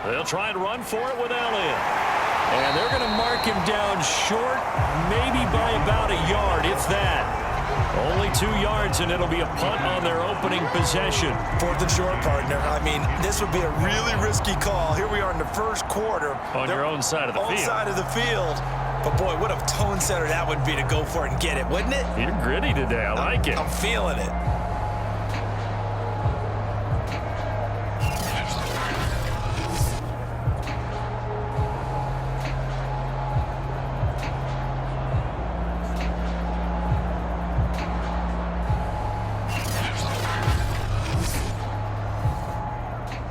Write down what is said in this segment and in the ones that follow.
They'll try and run for it with Elliott. And they're going to mark him down short, maybe by about a yard, if that. Only 2 yards, and it'll be a punt on their opening possession. 4th and short, partner. I mean, this would be a really risky call. Here we are in the first quarter. On your own side of the field. Own side of the field. But, boy, what a tone setter that would be to go for it and get it, wouldn't it? You're gritty today. I like it. I'm feeling it.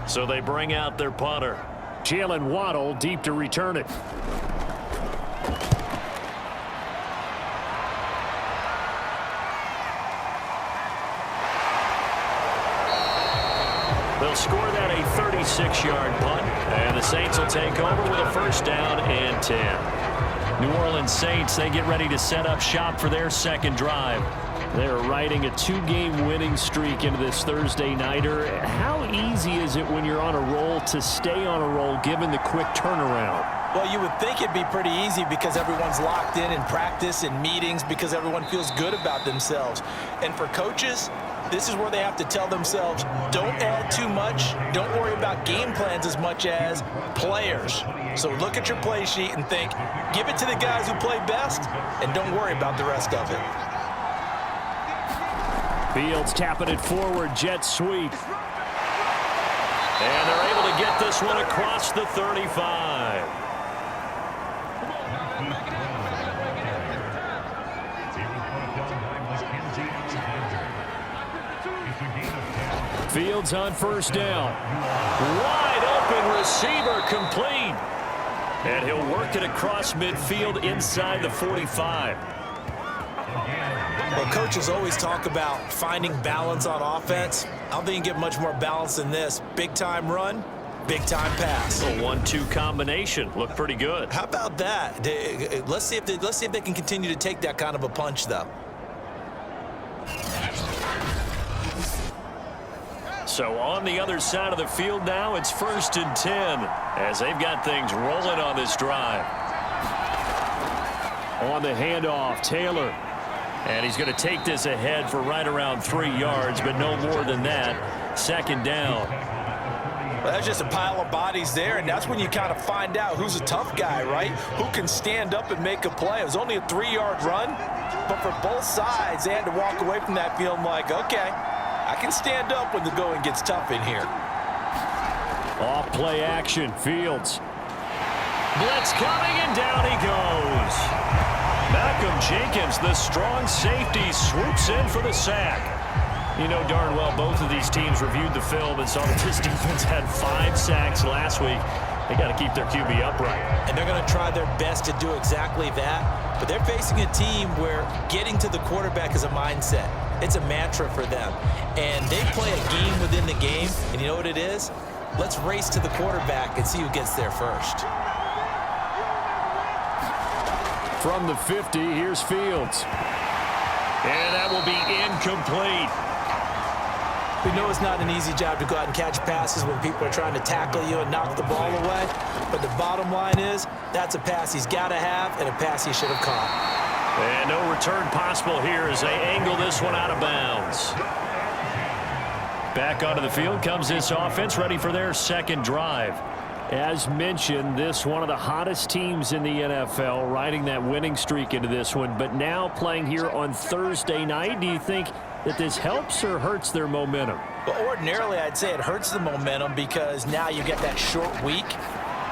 So they bring out their punter. Jalen Waddle deep to return it. They'll score that a 36-yard punt, and the Saints will take over with a 1st down and 10. New Orleans Saints, they get ready to set up shop for their second drive. They're riding a 2-game winning streak into this Thursday nighter. How easy is it when you're on a roll to stay on a roll given the quick turnaround? Well, you would think it'd be pretty easy because everyone's locked in practice and meetings because everyone feels good about themselves. And for coaches, this is where they have to tell themselves, don't add too much. Don't worry about game plans as much as players. So look at your play sheet and think, give it to the guys who play best, and don't worry about the rest of it. Fields tapping it forward, jet sweep. And they're able to get this one across the 35. Fields on 1st down. Wide open receiver complete. And he'll work it across midfield inside the 45. Well, coaches always talk about finding balance on offense. I don't think you get much more balance than this. Big-time run, big-time pass. A 1-2 combination. Looked pretty good. How about that? Let's see if they can continue to take that kind of a punch, though. So on the other side of the field now, it's 1st and 10 as they've got things rolling on this drive. On the handoff, Taylor. And he's going to take this ahead for right around 3 yards, but no more than that. 2nd down. Well, that's just a pile of bodies there, and that's when you kind of find out who's a tough guy, right? Who can stand up and make a play. It was only a 3-yard run, but for both sides, they had to walk away from that feeling like, okay, I can stand up when the going gets tough in here. Off play action, Fields. Blitz coming, and down he goes. Malcolm Jenkins, the strong safety, swoops in for the sack. You know darn well both of these teams reviewed the film and saw that this defense had 5 sacks last week. They got to keep their QB upright. And they're going to try their best to do exactly that. But they're facing a team where getting to the quarterback is a mindset. It's a mantra for them. And they play a game within the game. And you know what it is? Let's race to the quarterback and see who gets there first. From the 50, here's Fields. And that will be incomplete. We know it's not an easy job to go out and catch passes when people are trying to tackle you and knock the ball away. But the bottom line is, that's a pass he's got to have and a pass he should have caught. And no return possible here as they angle this one out of bounds. Back onto the field comes this offense, ready for their second drive. As mentioned, this one of the hottest teams in the NFL, riding that winning streak into this one, but now playing here on Thursday night. Do you think that this helps or hurts their momentum? Well, ordinarily, I'd say it hurts the momentum because now you get that short week.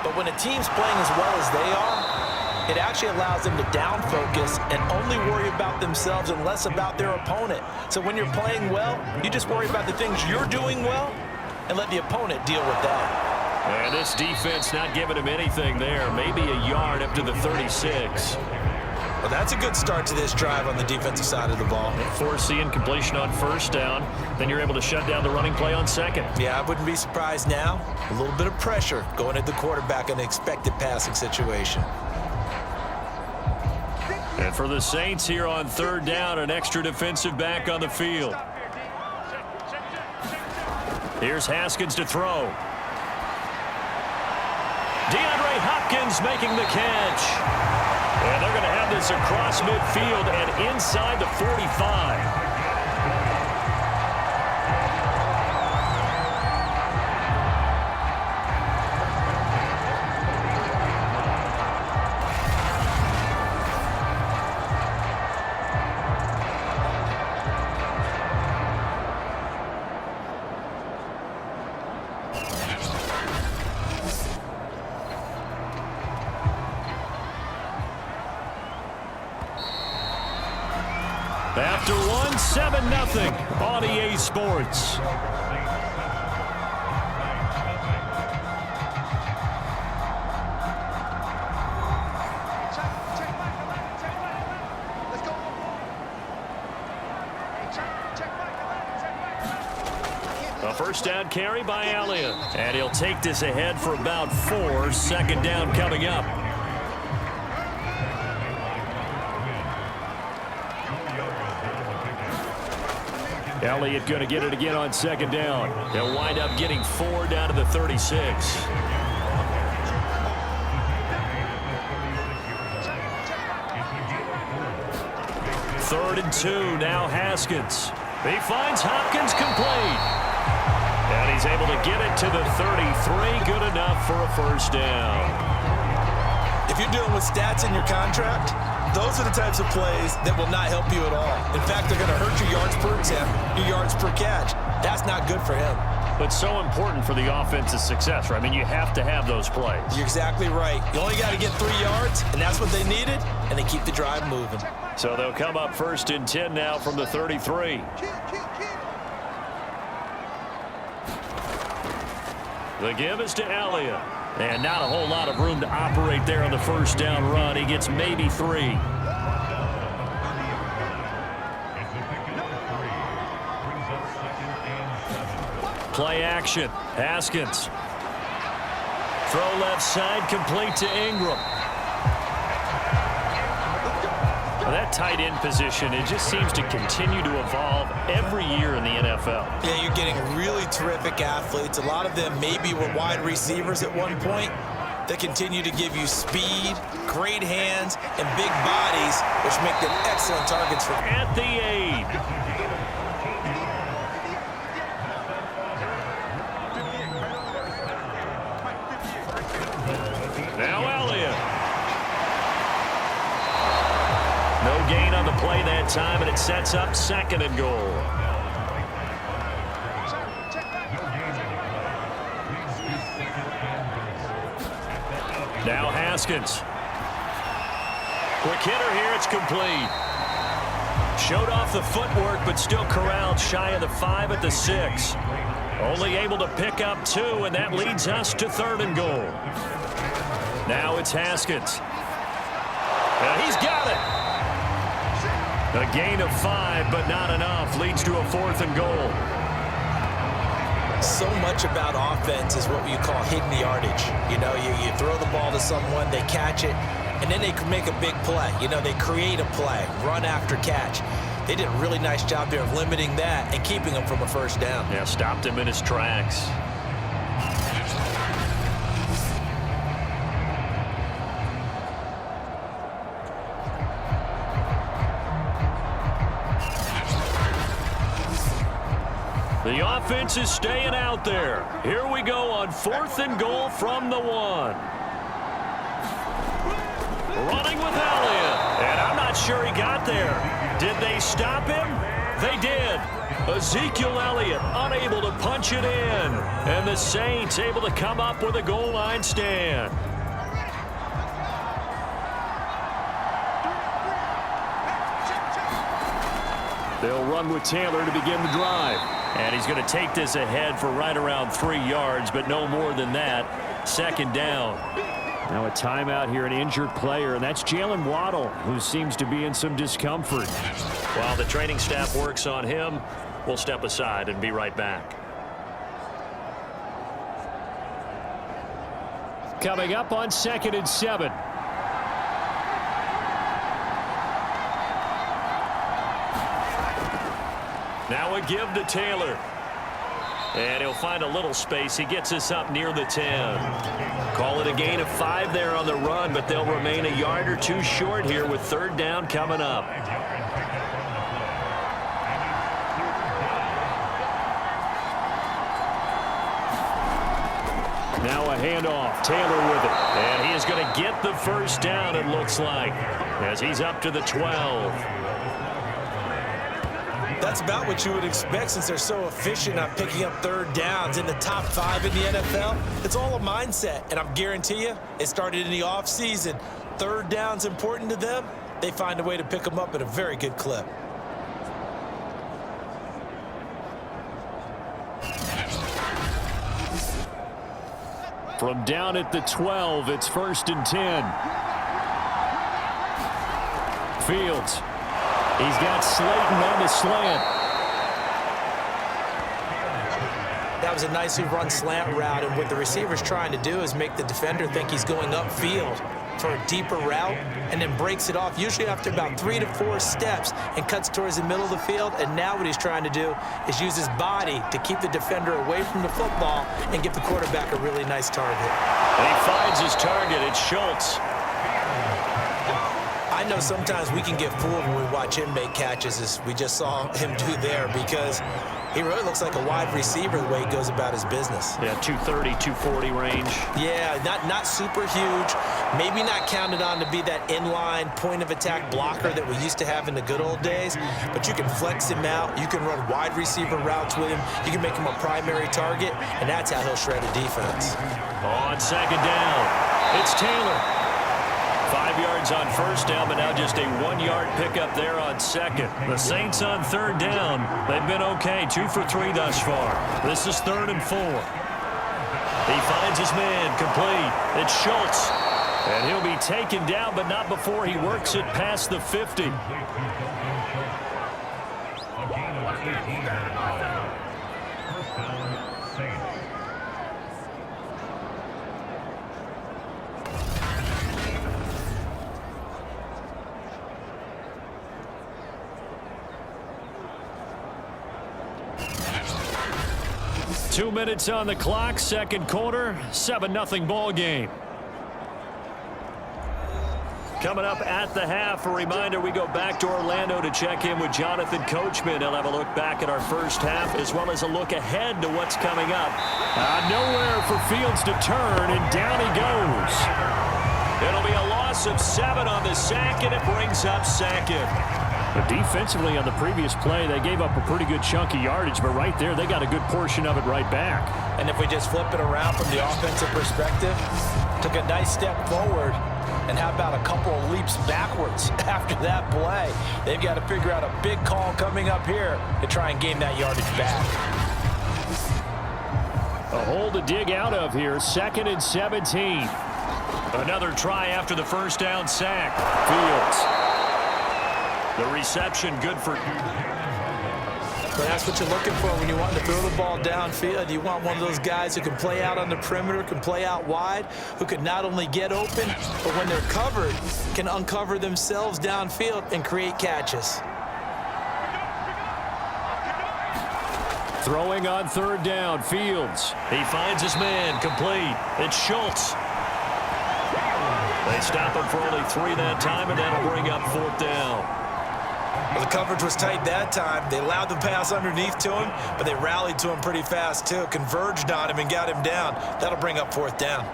But when a team's playing as well as they are, it actually allows them to down focus and only worry about themselves and less about their opponent. So when you're playing well, you just worry about the things you're doing well and let the opponent deal with that. And this defense not giving him anything there. Maybe a yard up to the 36. Well, that's a good start to this drive on the defensive side of the ball. Forcing completion on 1st down. Then you're able to shut down the running play on 2nd. Yeah, I wouldn't be surprised now. A little bit of pressure going at the quarterback in an expected passing situation. And for the Saints here on 3rd down, an extra defensive back on the field. Here's Haskins to throw. DeAndre Hopkins making the catch. And they're going to have this across midfield and inside the 45. After one, 7-0 on EA Sports. A first down carry by Elliott. And he'll take this ahead for about 4. Second down coming up. Elliott going to get it again on second down. They'll wind up getting 4 down to the 36. Third and 2, now Haskins. He finds Hopkins complete. And he's able to get it to the 33. Good enough for a first down. If you're dealing with stats in your contract, those are the types of plays that will not help you at all. In fact, they're going to hurt your yards per attempt, your yards per catch. That's not good for him. But so important for the offense's success, right? I mean, you have to have those plays. You're exactly right. You only got to get 3 yards, and that's what they needed, and they keep the drive moving. So they'll come up first and 10 now from the 33. The give is to Elliott. And not a whole lot of room to operate there on the first down run. He gets maybe 3. Play action. Haskins. Throw left side, complete to Ingram. That tight end position, it just seems to continue to evolve every year in the NFL. Yeah, you're getting really terrific athletes. A lot of them maybe were wide receivers at one point. They continue to give you speed, great hands, and big bodies, which make them excellent targets for at the 8. Now Elliott. No gain on the play that time, and it sets up second and goal. Now Haskins. Quick hitter here, it's complete. Showed off the footwork, but still corralled shy of the 5 at the 6. Only able to pick up 2, and that leads us to third and goal. Now it's Haskins. He's got it. A gain of 5, but not enough. Leads to a fourth and goal. So much about offense is what you call hidden yardage. You know, you throw the ball to someone, they catch it, and then they can make a big play. You know, they create a play, run after catch. They did a really nice job there of limiting that and keeping him from a first down. Yeah, stopped him in his tracks. The offense is staying out there. Here we go on fourth and goal from the 1. Running with Elliott. And I'm not sure he got there. Did they stop him? They did. Ezekiel Elliott unable to punch it in. And the Saints able to come up with a goal line stand. They'll run with Taylor to begin the drive. And he's going to take this ahead for right around 3 yards, but no more than that. Second down. Now a timeout here, an injured player, and that's Jalen Waddle, who seems to be in some discomfort. While the training staff works on him, we'll step aside and be right back. Coming up on 2nd and 7. Now a give to Taylor. And he'll find a little space. He gets us up near the 10. Call it a gain of 5 there on the run, but they'll remain a yard or two short here with third down coming up. Now a handoff. Taylor with it. And he is going to get the first down, it looks like, as he's up to the 12. That's about what you would expect since they're so efficient on picking up third downs in the top 5 in the NFL. It's all a mindset, and I'm guarantee you it started in the offseason. Third down's important to them. They find a way to pick them up at a very good clip. From down at the 12, it's 1st and 10. Fields. He's got Slayton on the slant. That was a nicely run slant route, and what the receiver's trying to do is make the defender think he's going upfield for a deeper route, and then breaks it off, usually after about 3 to 4 steps, and cuts towards the middle of the field. And now what he's trying to do is use his body to keep the defender away from the football and give the quarterback a really nice target. And he finds his target. It's Schultz. I know sometimes we can get fooled when we watch him make catches, as we just saw him do there, because he really looks like a wide receiver the way he goes about his business. Yeah, 230, 240 range. Yeah, not super huge. Maybe not counted on to be that inline point-of-attack blocker that we used to have in the good old days, but you can flex him out. You can run wide receiver routes with him. You can make him a primary target, and that's how he'll shred a defense. On second down, it's Taylor. 5 yards on first down, but now just a 1-yard pickup there on second. The Saints on third down. They've been okay, 2 for 3 thus far. This is 3rd and 4. He finds his man, complete. It's Schultz. And he'll be taken down, but not before he works it past the 50. 2 minutes on the clock, second quarter, 7-0 ball game. Coming up at the half, a reminder, we go back to Orlando to check in with Jonathan Coachman. He'll have a look back at our first half as well as a look ahead to what's coming up. Nowhere for Fields to turn, and down he goes. It'll be a loss of 7 on the sack, and it brings up second. But defensively on the previous play, they gave up a pretty good chunk of yardage, but right there, they got a good portion of it right back. And if we just flip it around from the offensive perspective, took a nice step forward, and how about a couple of leaps backwards after that play? They've got to figure out a big call coming up here to try and gain that yardage back. A hole to dig out of here, 2nd and 17. Another try after the first down sack. Fields. The reception good for... But that's what you're looking for when you want to throw the ball downfield. You want one of those guys who can play out on the perimeter, can play out wide, who can not only get open, but when they're covered, can uncover themselves downfield and create catches. Throwing on third down, Fields. He finds his man, complete. It's Schultz. They stop him for only 3 that time, and that'll bring up 4th down. Well, the coverage was tight that time. They allowed the pass underneath to him, but they rallied to him pretty fast, too. Converged on him and got him down. That'll bring up 4th down.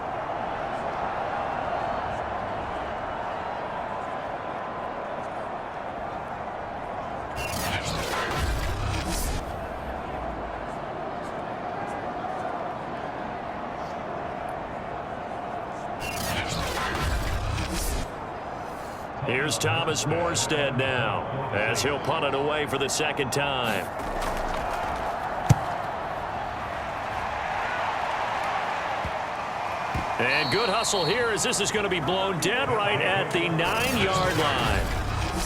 Here's Thomas Morstead now, as he'll punt it away for the 2nd time. And good hustle here, as this is going to be blown dead right at the 9-yard line.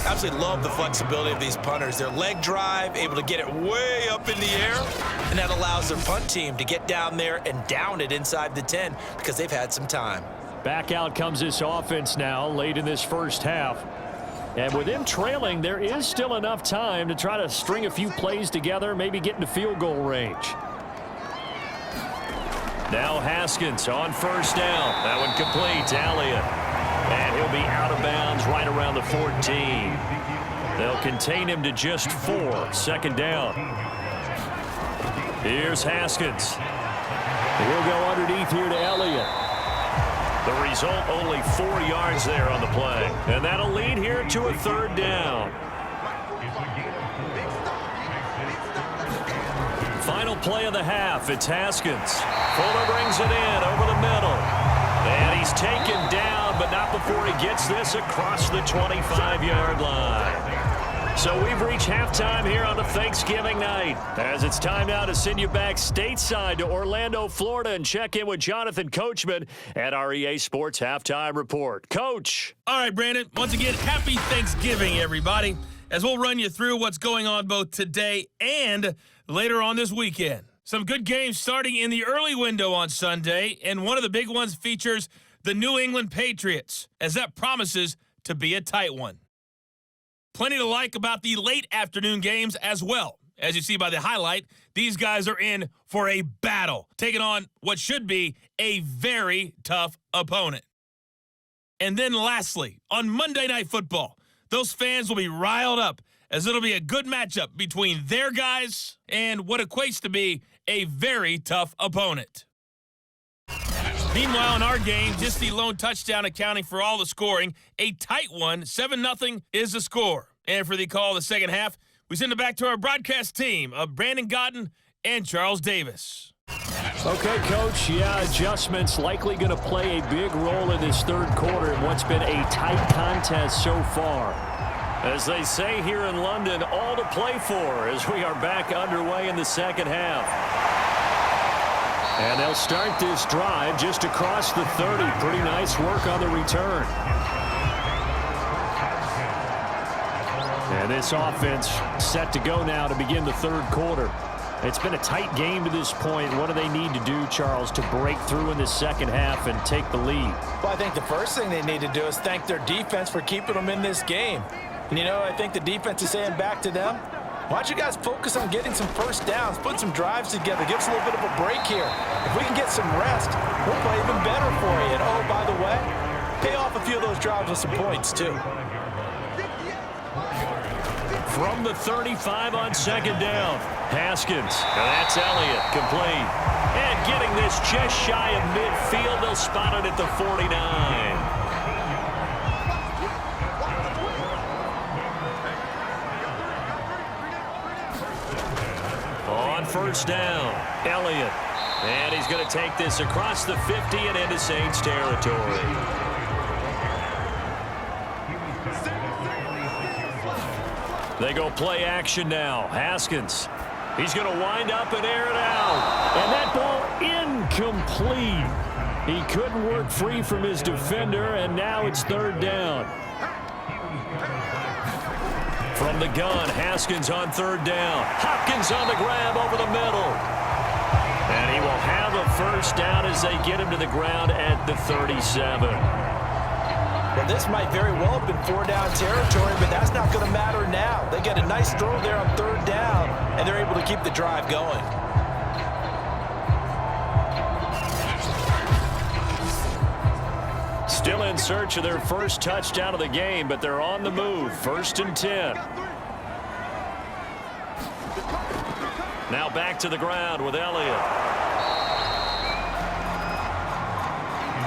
Absolutely love the flexibility of these punters. Their leg drive, able to get it way up in the air, and that allows their punt team to get down there and down it inside the 10 because they've had some time. Back out comes this offense now late in this first half. And with them trailing, there is still enough time to try to string a few plays together, maybe get into field goal range. Now Haskins on first down. That one complete to Elliott. And he'll be out of bounds right around the 14. They'll contain him to just 4. Second down. Here's Haskins. He'll go underneath here to Elliott. The result, only 4 yards there on the play. And that'll lead here to a third down. Final play of the half. It's Haskins. Fuller brings it in over the middle. And he's taken down, but not before he gets this across the 25-yard line. So we've reached halftime here on a Thanksgiving night, as it's time now to send you back stateside to Orlando, Florida, and check in with Jonathan Coachman at our EA Sports Halftime Report. Coach. All right, Brandon, once again, happy Thanksgiving, everybody, as we'll run you through what's going on both today and later on this weekend. Some good games starting in the early window on Sunday, and one of the big ones features the New England Patriots, as that promises to be a tight one. Plenty to like about the late afternoon games as well. As you see by the highlight, these guys are in for a battle, taking on what should be a very tough opponent. And then lastly, on Monday Night Football, those fans will be riled up, as it'll be a good matchup between their guys and what equates to be a very tough opponent. Meanwhile, in our game, just the lone touchdown accounting for all the scoring. A tight one, 7-0 is the score. And for the call of the second half, we send it back to our broadcast team of Brandon Godden and Charles Davis. Okay, Coach, adjustments likely going to play a big role in this third quarter in what's been a tight contest so far. As they say here in London, all to play for as we are back underway in the second half. And they'll start this drive just across the 30. Pretty nice work on the return. And this offense set to go now to begin the third quarter. It's been a tight game to this point. What do they need to do, Charles, to break through in the second half and take the lead? Well, I think the first thing they need to do is thank their defense for keeping them in this game. And, I think the defense is saying back to them, why don't you guys focus on getting some first downs, put some drives together, give us a little bit of a break here. If we can get some rest, we'll play even better for you. And, oh, by the way, pay off a few of those drives with some points, too. From the 35 on second down, Haskins. Now that's Elliott, complete. And getting this just shy of midfield, they'll spot it at the 49. First down, Elliott. And he's going to take this across the 50 and into Saints territory. They go play action now. Haskins. He's going to wind up and air it out. And that ball incomplete. He couldn't work free from his defender, and now it's third down. From the gun, Haskins on third down. Hopkins on the grab over the middle. And he will have a first down as they get him to the ground at the 37. Well, this might very well have been 4-down territory, but that's not going to matter now. They get a nice throw there on third down, and they're able to keep the drive going. Still in search of their first touchdown of the game, but they're on the move. 1st and 10. Now back to the ground with Elliott.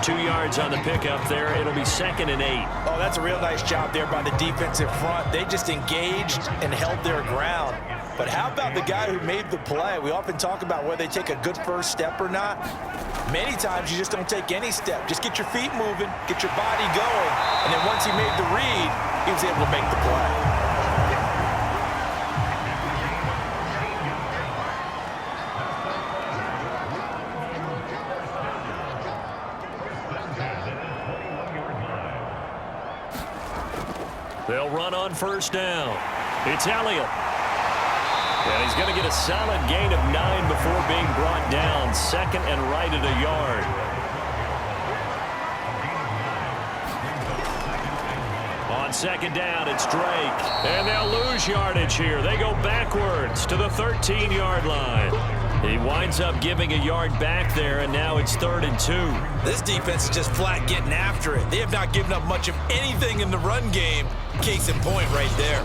2 yards on the pickup there. It'll be 2nd and 8. Oh, that's a real nice job there by the defensive front. They just engaged and held their ground. But how about the guy who made the play? We often talk about whether they take a good first step or not. Many times you just don't take any step. Just get your feet moving, get your body going, and then once he made the read, he was able to make the play. They'll run on first down. It's Elliott. And he's going to get a solid gain of 9 before being brought down. 2nd and right at a yard. On second down, it's Drake. And they'll lose yardage here. They go backwards to the 13-yard line. He winds up giving a yard back there, and now it's 3rd and 2. This defense is just flat getting after it. They have not given up much of anything in the run game. Case in point right there.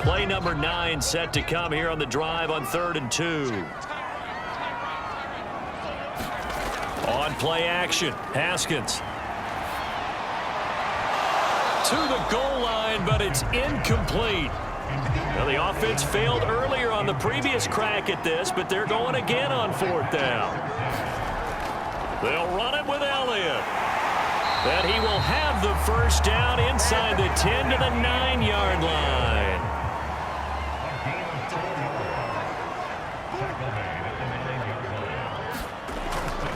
Play number 9 set to come here on the drive on 3rd and 2. On play action, Haskins. To the goal line, but it's incomplete. Now, the offense failed earlier on the previous crack at this, but they're going again on 4th down. They'll run it with Elliott. And he will have the first down inside the 10 to the 9-yard line.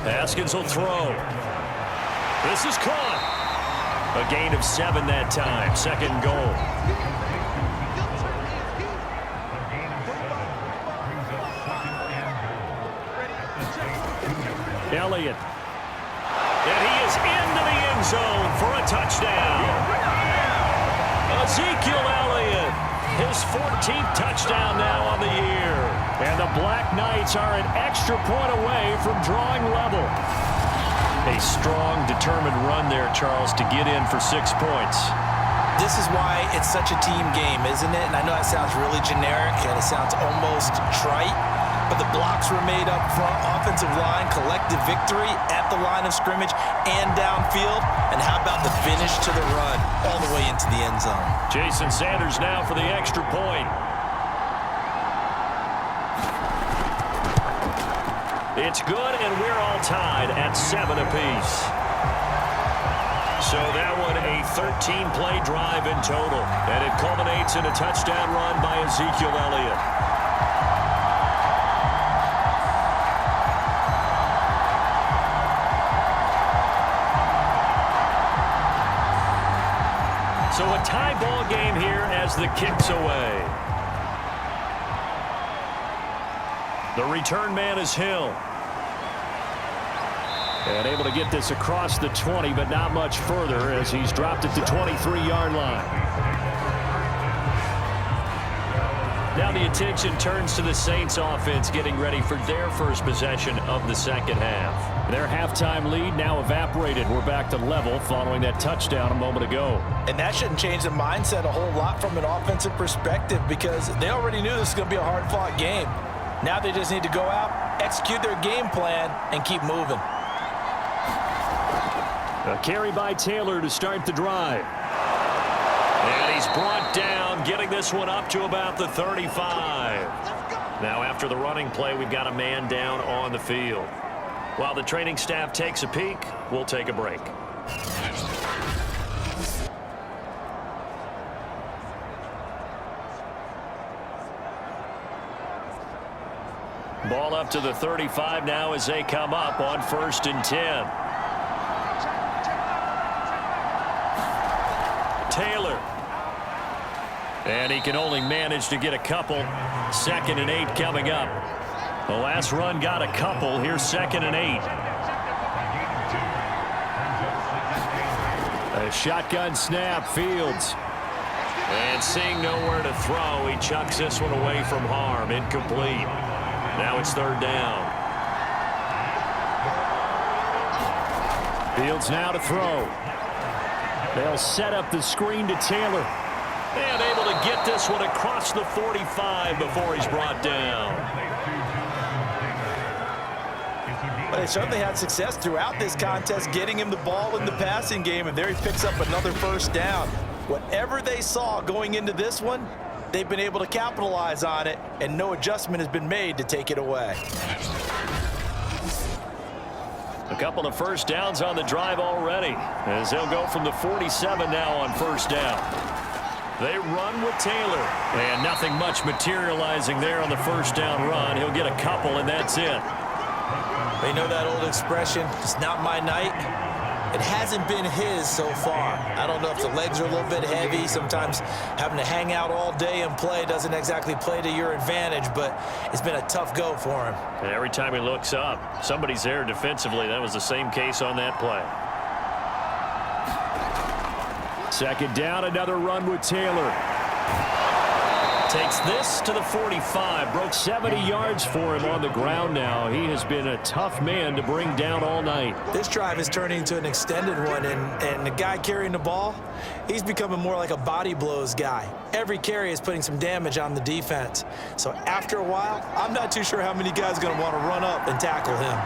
Haskins will throw. This is caught. A gain of 7 that time. 2nd goal. Elliott. And he is into the end zone for a touchdown. Ezekiel Elliott. His 14th touchdown now on the year. And the Black Knights are an extra point away from drawing level. A strong, determined run there, Charles, to get in for 6 points. This is why it's such a team game, isn't it? And I know that sounds really generic and it sounds almost trite, but the blocks were made up front, offensive line, collective victory at the line of scrimmage and downfield. And how about the finish to the run all the way into the end zone? Jason Sanders now for the extra point. It's good, and we're all tied at 7 apiece. So that one a 13-play drive in total, and it culminates in a touchdown run by Ezekiel Elliott. So a tie ball game here as the kick's away. The return man is Hill. And able to get this across the 20, but not much further as he's dropped at the 23-yard line. Now the attention turns to the Saints offense getting ready for their first possession of the second half. Their halftime lead now evaporated. We're back to level following that touchdown a moment ago. And that shouldn't change the mindset a whole lot from an offensive perspective because they already knew this was going to be a hard-fought game. Now they just need to go out, execute their game plan, and keep moving. A carry by Taylor to start the drive. And he's brought down, getting this one up to about the 35. Now after the running play, we've got a man down on the field. While the training staff takes a peek, we'll take a break. Ball up to the 35 now as they come up on 1st and 10. Taylor. And he can only manage to get a couple. 2nd and 8 coming up. The last run got a couple. Here's 2nd and 8. A shotgun snap, Fields. And seeing nowhere to throw, he chucks this one away from harm. Incomplete. Now it's 3rd down. Fields now to throw. They'll set up the screen to Taylor. And able to get this one across the 45 before he's brought down. But they certainly had success throughout this contest getting him the ball in the passing game, and there he picks up another 1st down. Whatever they saw going into this one, they've been able to capitalize on it, and no adjustment has been made to take it away. A couple of 1st downs on the drive already, as they'll go from the 47 now on 1st down. They run with Taylor, and nothing much materializing there on the 1st down run. He'll get a couple, and that's it. They know that old expression, it's not my night. It hasn't been his so far. I don't know if the legs are a little bit heavy. Sometimes having to hang out all day and play doesn't exactly play to your advantage, but it's been a tough go for him. And every time he looks up, somebody's there defensively. That was the same case on that play. Second down, another run with Taylor. Takes this to the 45. Broke 70 yards for him on the ground now. He has been a tough man to bring down all night. This drive is turning into an extended one, and the guy carrying the ball, he's becoming more like a body blows guy. Every carry is putting some damage on the defense. So after a while, I'm not too sure how many guys are going to want to run up and tackle him.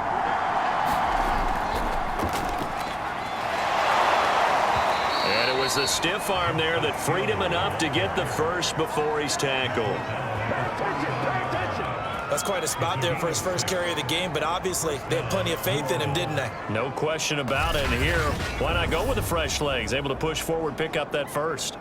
It was the stiff arm there that freed him enough to get the first before he's tackled. That's quite a spot there for his first carry of the game, but obviously they had plenty of faith in him, didn't they? No question about it. And here, why not go with the fresh legs? Able to push forward, pick up that first.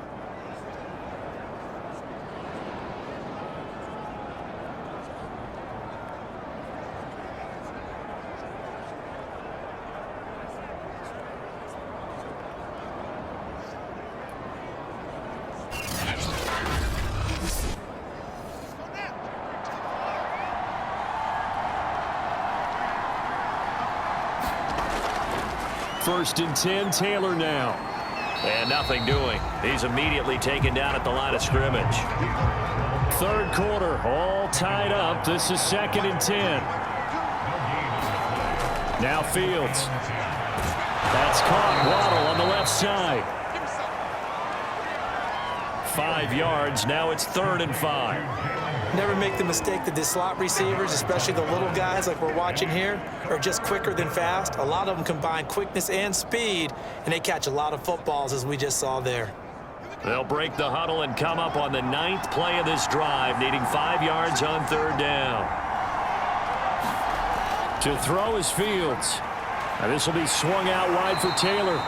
First and 10, Taylor now. And nothing doing. He's immediately taken down at the line of scrimmage. Third quarter, all tied up. This is second and 10. Now Fields. That's caught. Waddle on the left side. 5 yards. Now it's 3rd and 5. Never make the mistake that the slot receivers, especially the little guys like we're watching here, are just quicker than fast. A lot of them combine quickness and speed, and they catch a lot of footballs, as we just saw there. They'll break the huddle and come up on the 9th play of this drive, needing 5 yards on 3rd down. To throw is Fields. Now this will be swung out wide for Taylor.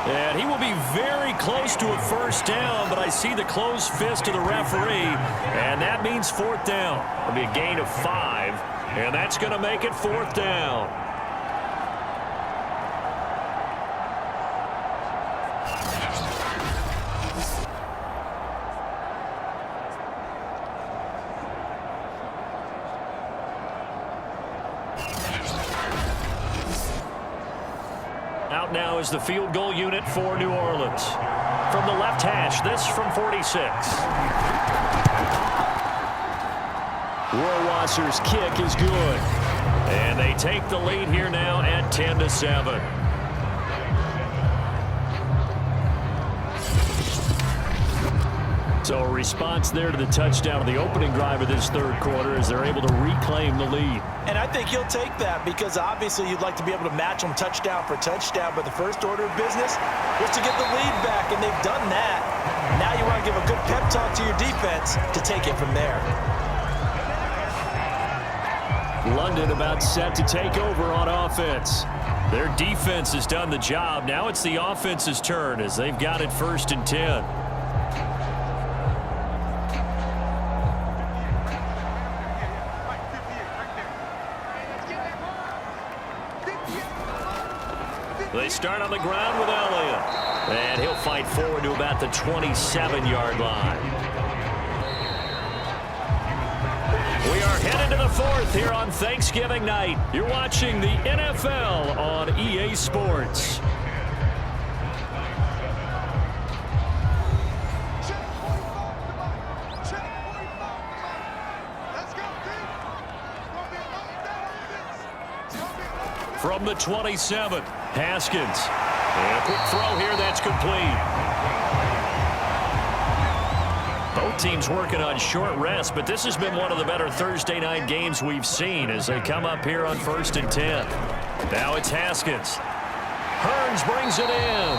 And he will be very close to a first down, but I see the closed fist of the referee, and that means 4th down. It'll be a gain of 5, and that's going to make it 4th down. Out now is the field goal unit for New Orleans. From the left hash, this from 46. Rohrwasser's kick is good. And they take the lead here now at 10-7. So a response there to the touchdown of the opening drive of this third quarter as they're able to reclaim the lead. And I think he'll take that because obviously you'd like to be able to match them touchdown for touchdown, but the first order of business was to get the lead back, and they've done that. Now you want to give a good pep talk to your defense to take it from there. London about set to take over on offense. Their defense has done the job. Now it's the offense's turn as they've got it 1st and 10. They start on the ground with Elliott. And he'll fight forward to about the 27-yard line. We are headed to the 4th here on Thanksgiving night. You're watching the NFL on EA Sports. From the 27, Haskins. And a quick throw here that's complete. Both teams working on short rest, but this has been one of the better Thursday night games we've seen as they come up here on 1st and 10. Now it's Haskins. Hearns brings it in.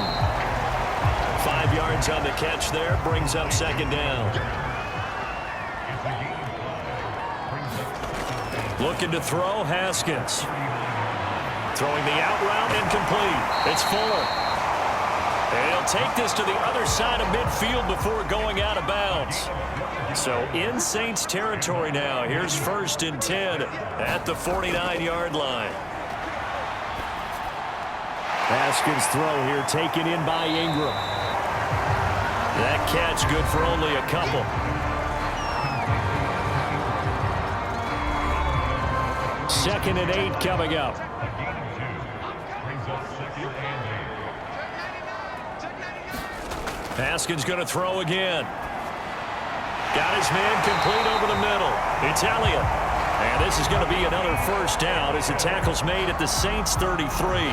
5 yards on the catch there, brings up 2nd down. Looking to throw, Haskins. Throwing the out route incomplete. It's Fuller. And he'll take this to the other side of midfield before going out of bounds. So in Saints territory now. Here's 1st and 10 at the 49-yard line. Haskins' throw here taken in by Ingram. That catch good for only a couple. Second and 8 coming up. Haskins going to throw again. Got his man complete over the middle. It's Elliott. And this is going to be another first down as the tackle's made at the Saints 33.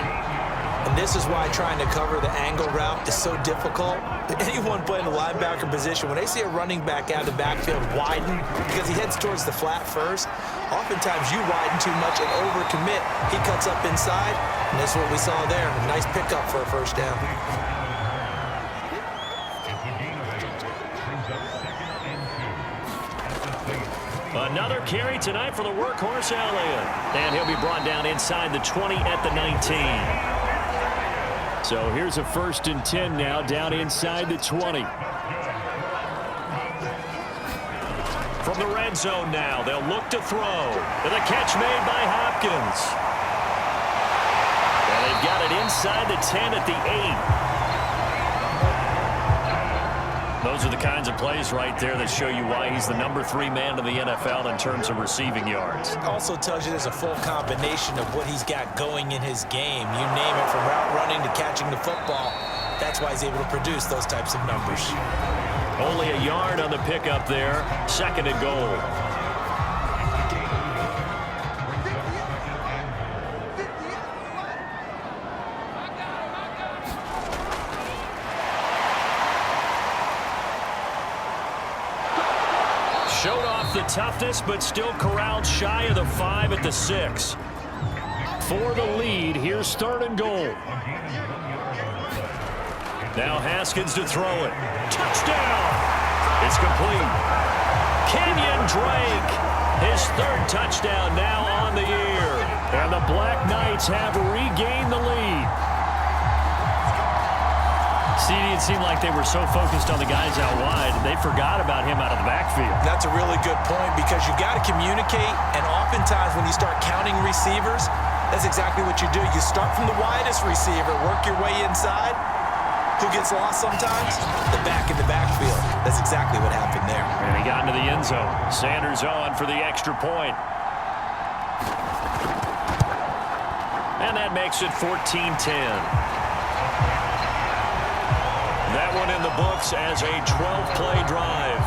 And this is why trying to cover the angle route is so difficult. Anyone playing the linebacker position, when they see a running back out of the backfield widen because he heads towards the flat first, oftentimes you widen too much and overcommit. He cuts up inside, and that's what we saw there. A nice pickup for a first down. Another carry tonight for the workhorse Elliott. And he'll be brought down inside the 20 at the 19. So here's a 1st and 10 now, down inside the 20. From the red zone now, they'll look to throw. And the catch made by Hopkins. And they've got it inside the 10 at the 8. Those are the kinds of plays right there that show you why he's the number 3 man in the NFL in terms of receiving yards. Also tells you there's a full combination of what he's got going in his game. You name it, from route running to catching the football. That's why he's able to produce those types of numbers. Only a yard on the pickup there. 2nd and goal. Showed off the toughness, but still corralled shy of the 5 at the 6. For the lead, here's 3rd and goal. Now Haskins to throw it. Touchdown! It's complete. Kenyon Drake, his 3rd touchdown now on the year. And the Black Knights have regained the lead. See, it seemed like they were so focused on the guys out wide, they forgot about him out of the backfield. That's a really good point, because you've got to communicate, and oftentimes when you start counting receivers, that's exactly what you do. You start from the widest receiver, work your way inside. Who gets lost sometimes? The back in the backfield. That's exactly what happened there. And he got into the end zone. Sanders on for the extra point. And that makes it 14-10. That one in the books as a 12-play drive.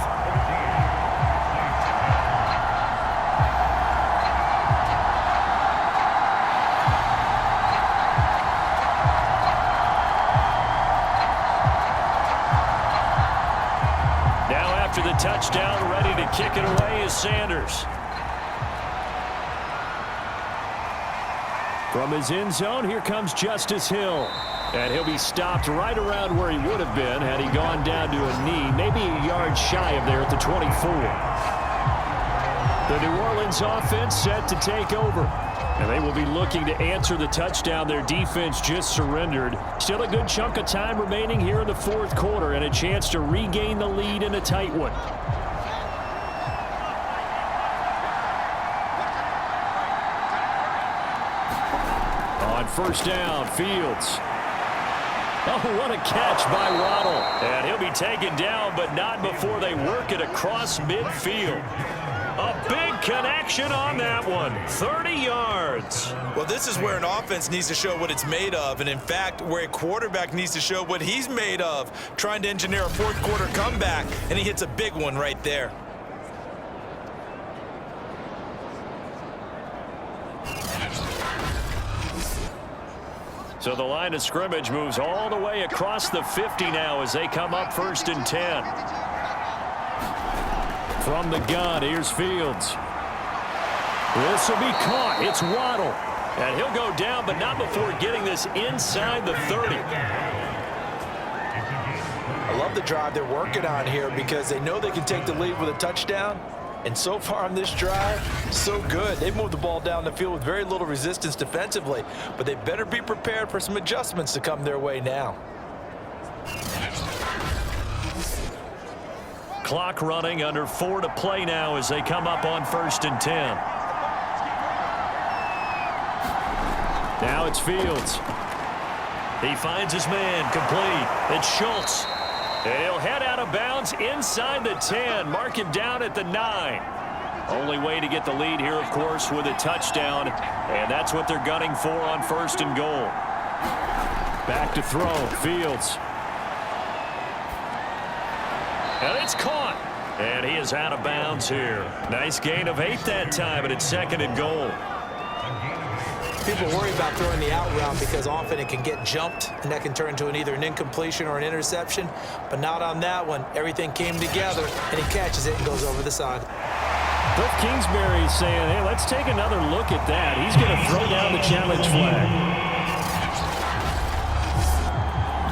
Now after the touchdown, ready to kick it away is Sanders. From his end zone, here comes Justice Hill. And he'll be stopped right around where he would have been had he gone down to a knee, maybe a yard shy of there at the 24. The New Orleans offense set to take over. And they will be looking to answer the touchdown their defense just surrendered. Still a good chunk of time remaining here in the 4th quarter and a chance to regain the lead in a tight one. On 1st down, Fields. Oh, what a catch by Waddle. And he'll be taken down, but not before they work it across midfield. A big connection on that one. 30 yards. Well, this is where an offense needs to show what it's made of. And, in fact, where a quarterback needs to show what he's made of. Trying to engineer a 4th quarter comeback, and he hits a big one right there. So the line of scrimmage moves all the way across the 50 now as they come up 1st and 10. From the gun, here's Fields. This will be caught. It's Waddle. And he'll go down, but not before getting this inside the 30. I love the drive they're working on here because they know they can take the lead with a touchdown. And so far on this drive, so good. They've moved the ball down the field with very little resistance defensively, but they better be prepared for some adjustments to come their way now. Clock running, under 4 to play now as they come up on 1st and 10. Now it's Fields. He finds his man, complete. It's Schultz. And he'll head out of bounds inside the 10. Mark him down at the 9. Only way to get the lead here, of course, with a touchdown. And that's what they're gunning for on 1st and goal. Back to throw, Fields. And it's caught. And he is out of bounds here. Nice gain of 8 that time, and it's 2nd and goal. People worry about throwing the out route because often it can get jumped, and that can turn into either an incompletion or an interception. But not on that one. Everything came together, and he catches it and goes over the side. Cliff Kingsbury is saying, hey, let's take another look at that. He's going to throw down the challenge flag.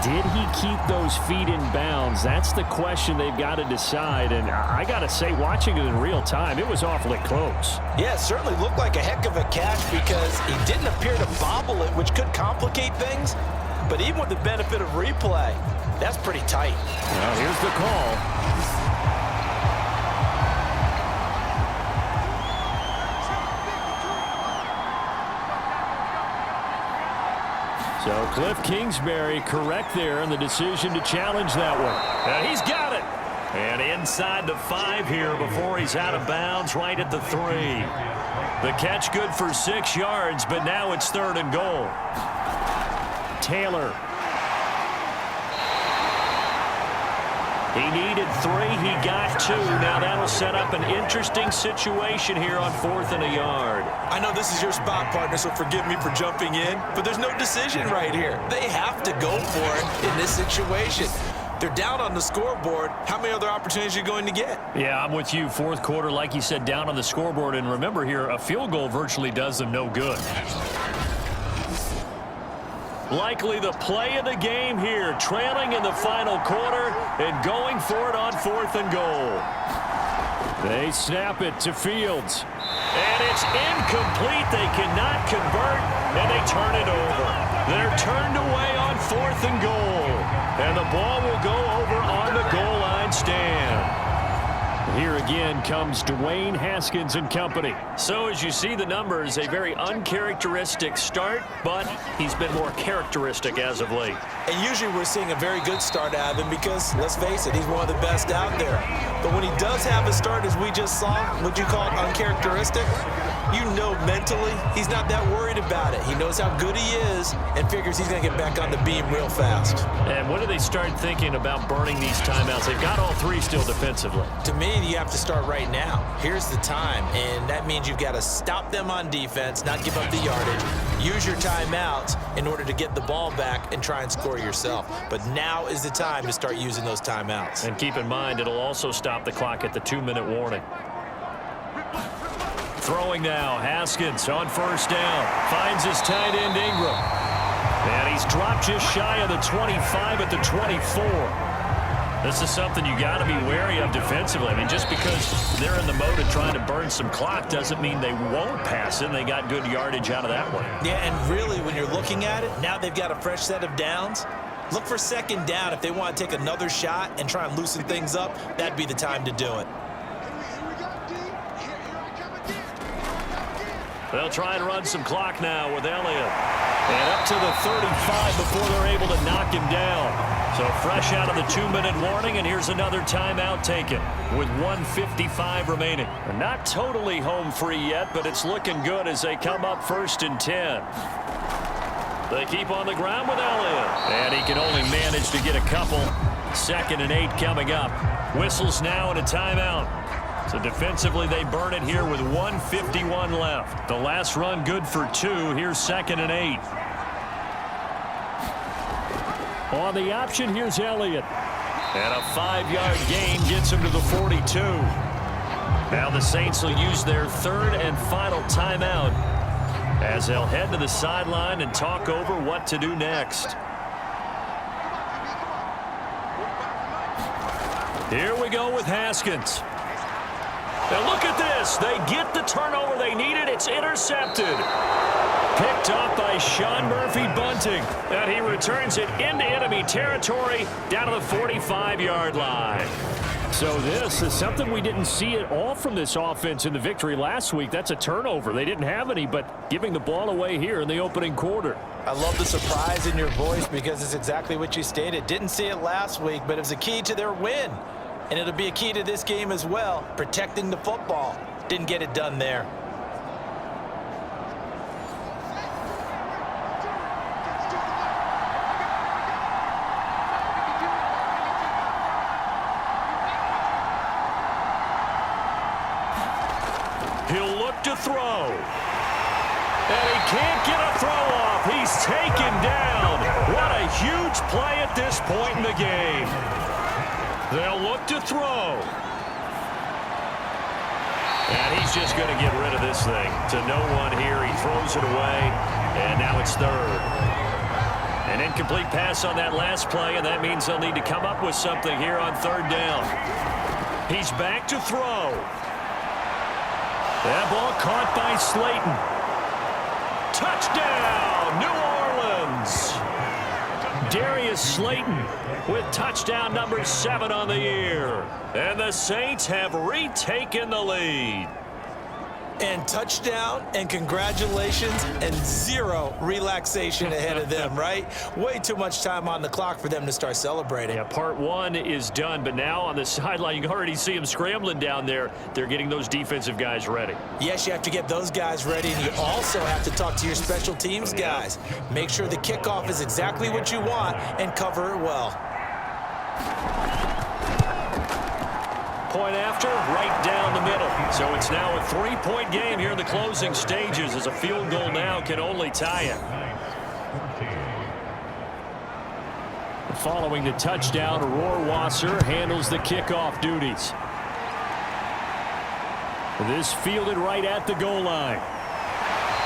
Did he keep those feet in bounds? That's the question they've got to decide. And I got to say, watching it in real time, it was awfully close. Yeah, it certainly looked like a heck of a catch because he didn't appear to bobble it, which could complicate things. But even with the benefit of replay, that's pretty tight. Now here's the call. So Cliff Kingsbury correct there in the decision to challenge that one. And he's got it. And inside the 5 here before he's out of bounds right at the 3. The catch good for 6 yards, but now it's 3rd and goal. Taylor. He needed 3. He got 2. Now that'll set up an interesting situation here on 4th and a yard. I know this is your spot, partner, so forgive me for jumping in, but there's no decision right here. They have to go for it in this situation. They're down on the scoreboard. How many other opportunities are you going to get? Yeah, I'm with you. 4th quarter, like you said, down on the scoreboard. And remember here, a field goal virtually does them no good. Likely the play of the game here, trailing in the final quarter and going for it on 4th and goal. They snap it to Fields. And it's incomplete. They cannot convert, and they turn it over. They're turned away on 4th and goal. And the ball will go over on the goal line stand. Here again comes Dwayne Haskins and company. So as you see the numbers, a very uncharacteristic start, but he's been more characteristic as of late. And usually we're seeing a very good start out of him because, let's face it, he's one of the best out there. But when he does have a start, as we just saw, would you call it uncharacteristic? You know mentally he's not that worried about it. He knows how good he is and figures he's going to get back on the beam real fast. And when do they start thinking about burning these timeouts? They've got all 3 still defensively. To me, you have to start right now. Here's the time, and that means you've got to stop them on defense, not give up the yardage, use your timeouts in order to get the ball back and try and score yourself. But now is the time to start using those timeouts. And keep in mind, it'll also stop the clock at the 2-minute warning. Throwing now, Haskins on 1st down. Finds his tight end, Ingram. And he's dropped just shy of the 25 at the 24. This is something you got to be wary of defensively. I mean, just because they're in the mode of trying to burn some clock doesn't mean they won't pass it. They got good yardage out of that one. Yeah, and really, when you're looking at it, now they've got a fresh set of downs. Look for 2nd down. If they want to take another shot and try and loosen things up, that'd be the time to do it. They'll try and run some clock now with Elliott. And up to the 35 before they're able to knock him down. So fresh out of the 2-minute warning, and here's another timeout taken with 1:55 remaining. They're not totally home free yet, but it's looking good as they come up 1st and 10. They keep on the ground with Elliott. And he can only manage to get a couple. 2nd and 8 coming up. Whistles now and a timeout. So defensively, they burn it here with 1:51 left. The last run good for 2. Here's 2nd and 8. On the option, here's Elliott. And a 5-yard gain gets him to the 42. Now the Saints will use their 3rd and final timeout as they'll head to the sideline and talk over what to do next. Here we go with Haskins. Now look at this. They get the turnover they needed. It's intercepted. Picked up by Sean Murphy-Bunting. And he returns it into enemy territory down to the 45-yard line. So this is something we didn't see at all from this offense in the victory last week. That's a turnover. They didn't have any, but giving the ball away here in the opening quarter. I love the surprise in your voice because it's exactly what you stated. Didn't see it last week, but it was a key to their win. And it'll be a key to this game as well, protecting the football. Didn't get it done there. He'll look to throw. And he can't get a throw off. He's taken down. What a huge play at this point in the game. They'll look to throw. And he's just going to get rid of this thing to no one here. He throws it away, and now it's third. An incomplete pass on that last play, and that means they'll need to come up with something here on third down. He's back to throw. That ball caught by Slayton. Touchdown, New Orleans. Darius Slayton with touchdown number 7 on the year. And the Saints have retaken the lead. And touchdown and congratulations and zero relaxation ahead of them, right? Way too much time on the clock for them to start celebrating. Yeah, part one is done, but now on the sideline, you can already see them scrambling down there. They're getting those defensive guys ready. Yes, you have to get those guys ready, and you also have to talk to your special teams guys. Make sure the kickoff is exactly what you want and cover it well. Point after, right down the middle. So it's now a 3-point game here in the closing stages as a field goal now can only tie it. Following the touchdown, Rohrwasser handles the kickoff duties. This fielded right at the goal line.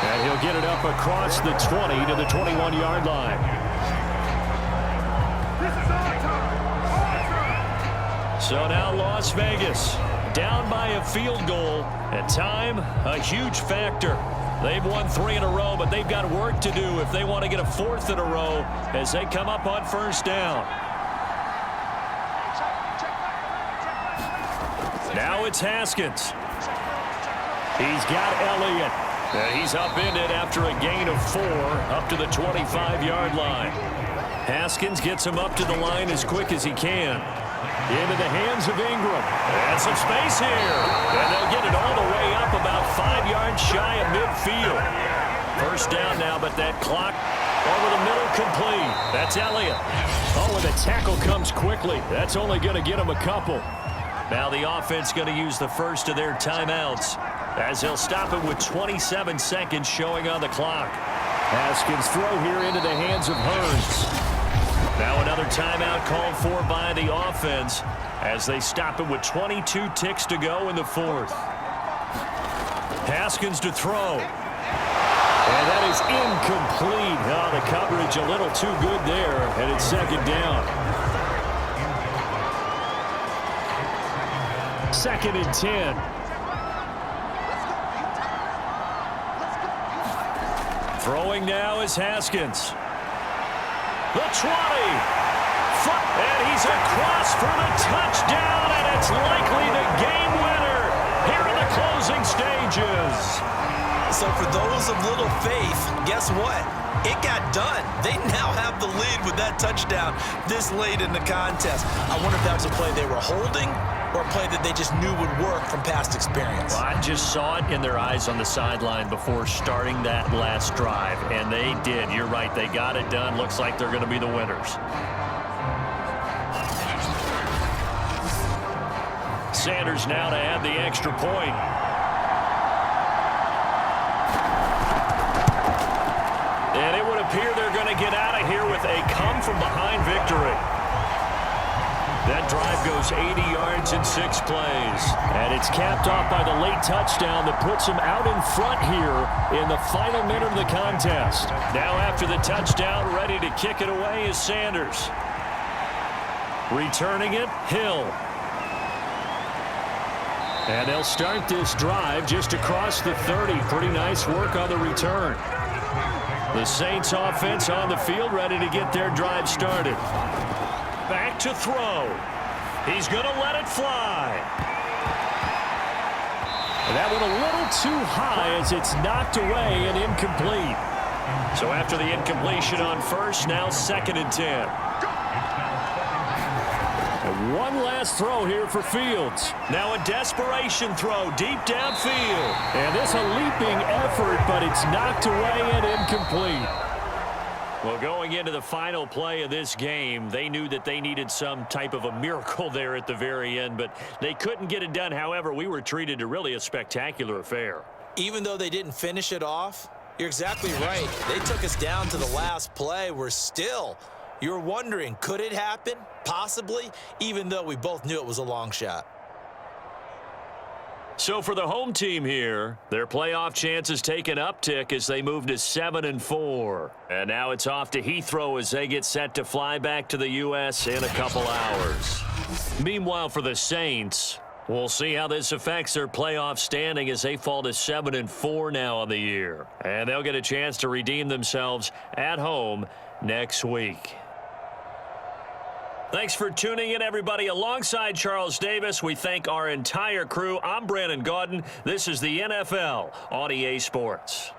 And he'll get it up across the 20 to the 21-yard line. So now Las Vegas down by a field goal. At time, a huge factor. They've won 3 in a row, but they've got work to do if they want to get a 4th in a row as they come up on first down. Now it's Haskins. He's got Elliott. And he's upended after a gain of 4 up to the 25-yard line. Haskins gets him up to the line as quick as he can. Into the hands of Ingram. And some space here. And they'll get it all the way up about 5 yards shy of midfield. First down now, but that clock over the middle complete. That's Elliott. Oh, and the tackle comes quickly. That's only going to get him a couple. Now the offense going to use the first of their timeouts as they'll stop it with 27 seconds showing on the clock. Haskins throw here into the hands of Hearns. Now another timeout called for by the offense as they stop it with 22 ticks to go in the 4th. Haskins to throw. And that is incomplete. Oh, the coverage a little too good there, and it's second down. 2nd and 10. Throwing now is Haskins. The 20. And he's across for the touchdown, and it's likely the game winner here in the closing stages. So for those of little faith, guess what? It got done. They now have the lead with that touchdown this late in the contest. I wonder if that was a play they were holding or a play that they just knew would work from past experience. Well, I just saw it in their eyes on the sideline before starting that last drive, and they did. You're right. They got it done. Looks like they're going to be the winners. Sanders now to add the extra point. And it would appear they're going to get out of here with a come-from-behind victory. That drive goes 80 yards in 6 plays. And it's capped off by the late touchdown that puts them out in front here in the final minute of the contest. Now after the touchdown, ready to kick it away is Sanders. Returning it, Hill. And they'll start this drive just across the 30. Pretty nice work on the return. The Saints offense on the field ready to get their drive started. Back to throw. He's going to let it fly. And that went a little too high as it's knocked away and incomplete. So after the incompletion on first, now 2nd and 10. And one last throw here for Fields. Now a desperation throw deep downfield. And this a leaping effort, but it's knocked away and incomplete. Well, going into the final play of this game, they knew that they needed some type of a miracle there at the very end, but they couldn't get it done. However, we were treated to really a spectacular affair. Even though they didn't finish it off, you're exactly right. They took us down to the last play. You're wondering, could it happen? Possibly, even though we both knew it was a long shot. So for the home team here, their playoff chances take an uptick as they move to 7-4. And now it's off to Heathrow as they get set to fly back to the U.S. in a couple hours. Meanwhile, for the Saints, we'll see how this affects their playoff standing as they fall to 7-4 now on the year. And they'll get a chance to redeem themselves at home next week. Thanks for tuning in, everybody. Alongside Charles Davis, we thank our entire crew. I'm Brandon Gaudin. This is the NFL on EA Sports.